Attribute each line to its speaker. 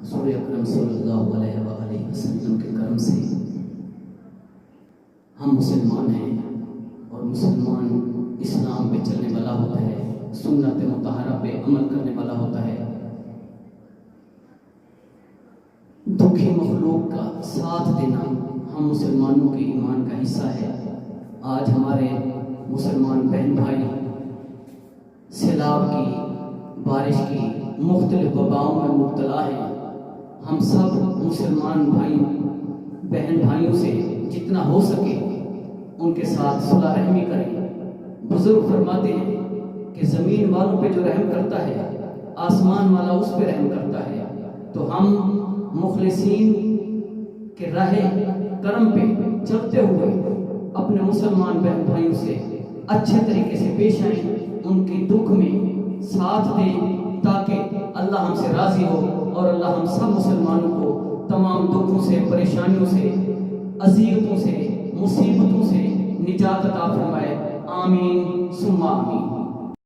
Speaker 1: حضور اکرم صلی اللہ علیہ وآلہ وسلم کے کرم سے ہم مسلمان ہیں، اور مسلمان اسلام پہ چلنے والا ہوتا ہے، سنت مطہرہ پہ عمل کرنے والا ہوتا ہے۔ دکھی مخلوق کا ساتھ دینا ہم مسلمانوں کے ایمان کا حصہ ہے۔ آج ہمارے مسلمان بہن بھائی سیلاب کی، بارش کی، مختلف وباؤں میں مبتلا ہیں۔ ہم سب مسلمان بھائی بہن بھائیوں سے جتنا ہو سکے ان کے ساتھ صلح رحمی کریں۔ بزرگ فرماتے ہیں کہ زمین والوں پہ جو رحم کرتا ہے آسمان والا اس پہ رحم کرتا ہے۔ تو ہم مخلصین کے راہ کرم پہ چلتے ہوئے اپنے مسلمان بہن بھائیوں سے اچھے طریقے سے پیش آئیں، ان کی دکھ میں ساتھ دیں، تاکہ اللہ ہم سے راضی ہو اور اللہ ہم سب مسلمانوں کو تمام دکھوں سے، پریشانیوں سے، اذیتوں سے، مصیبتوں سے نجات عطا فرمائے۔ آمین ثم آمین۔